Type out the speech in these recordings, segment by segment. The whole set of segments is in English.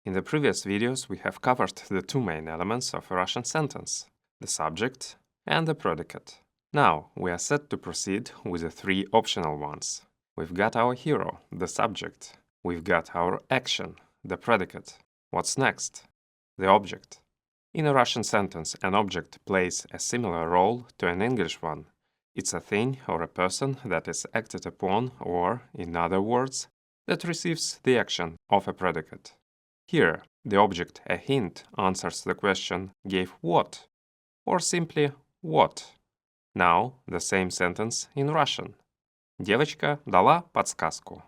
In the previous videos, we have covered the two main elements of a Russian sentence, the subject and the predicate. Now, we are set to proceed with the three optional ones. We've got our hero, the subject. We've got our action, the predicate. What's next? The object. In a Russian sentence, an object plays a similar role to an English one. It's a thing or a person that is acted upon or, in other words, that receives the action of a predicate. Here, the object, a hint, answers the question gave what, or simply what. Now, the same sentence in Russian. Девочка дала подсказку.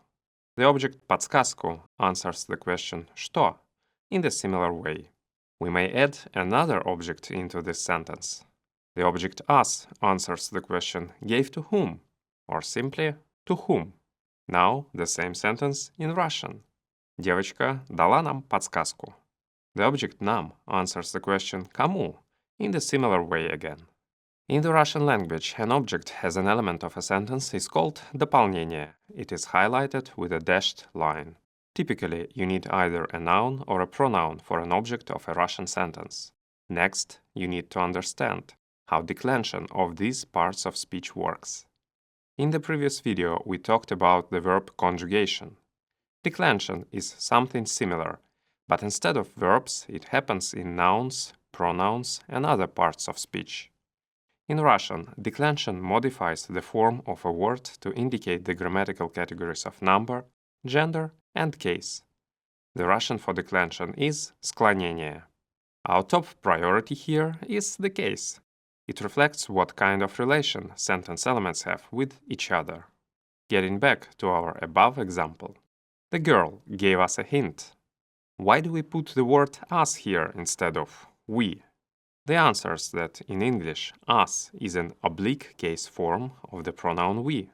The object подсказку answers the question что in the similar way. We may add another object into this sentence. The object us answers the question gave to whom, or simply to whom. Now, the same sentence in Russian. Девочка дала нам подсказку. The object нам answers the question кому in the similar way again. In the Russian language, an object as an element of a sentence is called дополнение. It is highlighted with a dashed line. Typically, you need either a noun or a pronoun for an object of a Russian sentence. Next, you need to understand how declension of these parts of speech works. In the previous video, we talked about the verb conjugation. Declension is something similar, but instead of verbs, it happens in nouns, pronouns, and other parts of speech. In Russian, declension modifies the form of a word to indicate the grammatical categories of number, gender, and case. The Russian for declension is склонение. Our top priority here is the case. It reflects what kind of relation sentence elements have with each other. Getting back to our above example. The girl gave us a hint. Why do we put the word us here instead of we? The answer is that in English, us is an oblique case form of the pronoun we.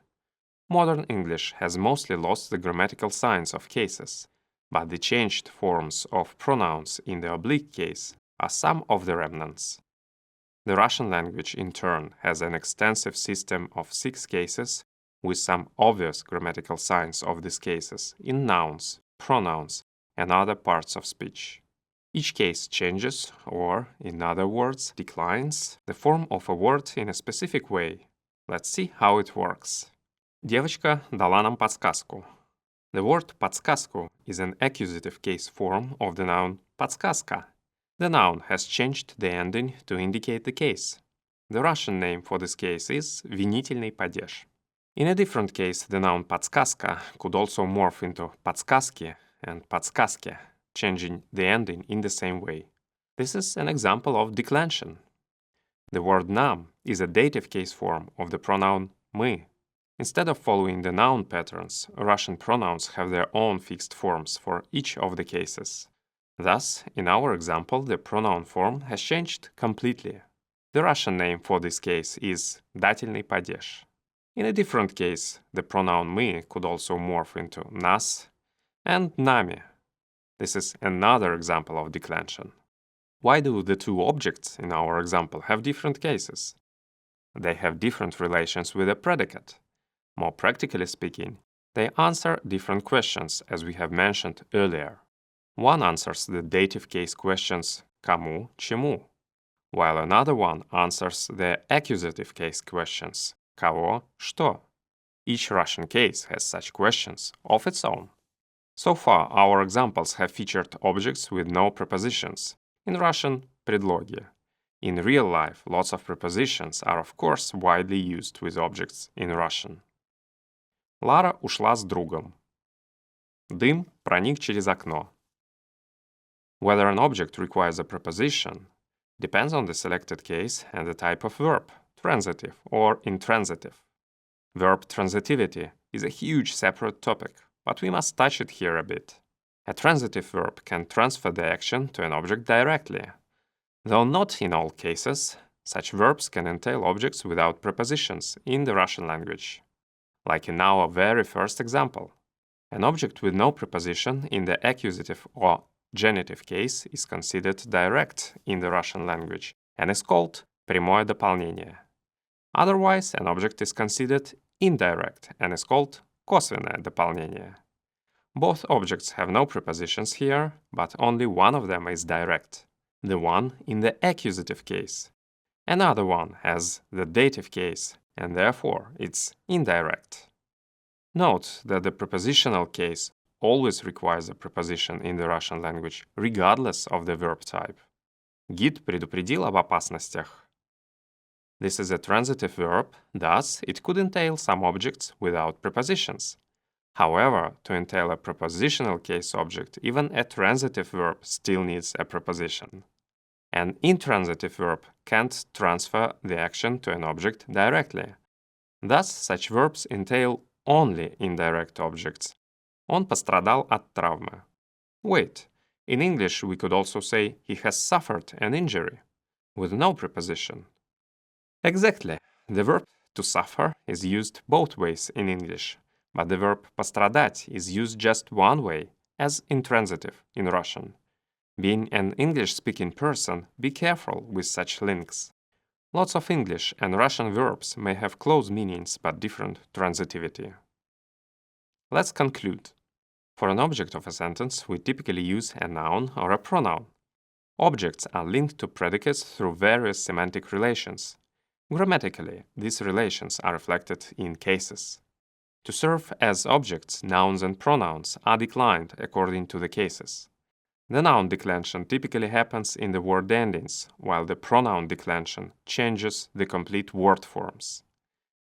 Modern English has mostly lost the grammatical signs of cases, but the changed forms of pronouns in the oblique case are some of the remnants. The Russian language, in turn, has an extensive system of 6 cases with some obvious grammatical signs of these cases in nouns, pronouns, and other parts of speech. Each case changes, or, in other words, declines, the form of a word in a specific way. Let's see how it works. Девочка дала нам подсказку. The word подсказку is an accusative case form of the noun подсказка. The noun has changed the ending to indicate the case. The Russian name for this case is винительный падеж. In a different case, the noun подсказка could also morph into подсказки and подсказки, changing the ending in the same way. This is an example of declension. The word нам is a dative case form of the pronoun мы. Instead of following the noun patterns, Russian pronouns have their own fixed forms for each of the cases. Thus, in our example, the pronoun form has changed completely. The Russian name for this case is дательный падеж. In a different case, the pronoun мы could also morph into нас and нами. This is another example of declension. Why do the two objects in our example have different cases? They have different relations with a predicate. More practically speaking, they answer different questions, as we have mentioned earlier. One answers the dative case questions кому, чему, while another one answers the accusative case questions кого, что. Each Russian case has such questions of its own. So far, our examples have featured objects with no prepositions. In Russian, предлоги. In real life, lots of prepositions are of course widely used with objects in Russian. Лара ушла с другом. Дым проник через окно. Whether an object requires a preposition depends on the selected case and the type of verb, transitive or intransitive. Verb transitivity is a huge separate topic, but we must touch it here a bit. A transitive verb can transfer the action to an object directly. Though not in all cases, such verbs can entail objects without prepositions in the Russian language. Like in our very first example. An object with no preposition in the accusative or genitive case is considered direct in the Russian language and is called прямое дополнение. Otherwise, an object is considered indirect and is called косвенное дополнение. Both objects have no prepositions here, but only one of them is direct, the one in the accusative case. Another one has the dative case, and therefore it's indirect. Note that the prepositional case always requires a preposition in the Russian language, regardless of the verb type. Гид предупредил об опасностях. This is a transitive verb, thus it could entail some objects without prepositions. However, to entail a prepositional case object, even a transitive verb still needs a preposition. An intransitive verb can't transfer the action to an object directly. Thus, such verbs entail only indirect objects. Он пострадал от травмы. Wait, in English we could also say he has suffered an injury, with no preposition. Exactly, the verb to suffer is used both ways in English, but the verb пострадать is used just one way, as intransitive in Russian. Being an English-speaking person, be careful with such links. Lots of English and Russian verbs may have close meanings but different transitivity. Let's conclude. For an object of a sentence, we typically use a noun or a pronoun. Objects are linked to predicates through various semantic relations. Grammatically, these relations are reflected in cases. To serve as objects, nouns and pronouns are declined according to the cases. The noun declension typically happens in the word endings, while the pronoun declension changes the complete word forms.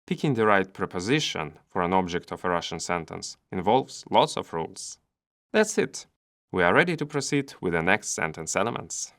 Picking the right preposition for an object of a Russian sentence involves lots of rules. That's it. We are ready to proceed with the next sentence elements.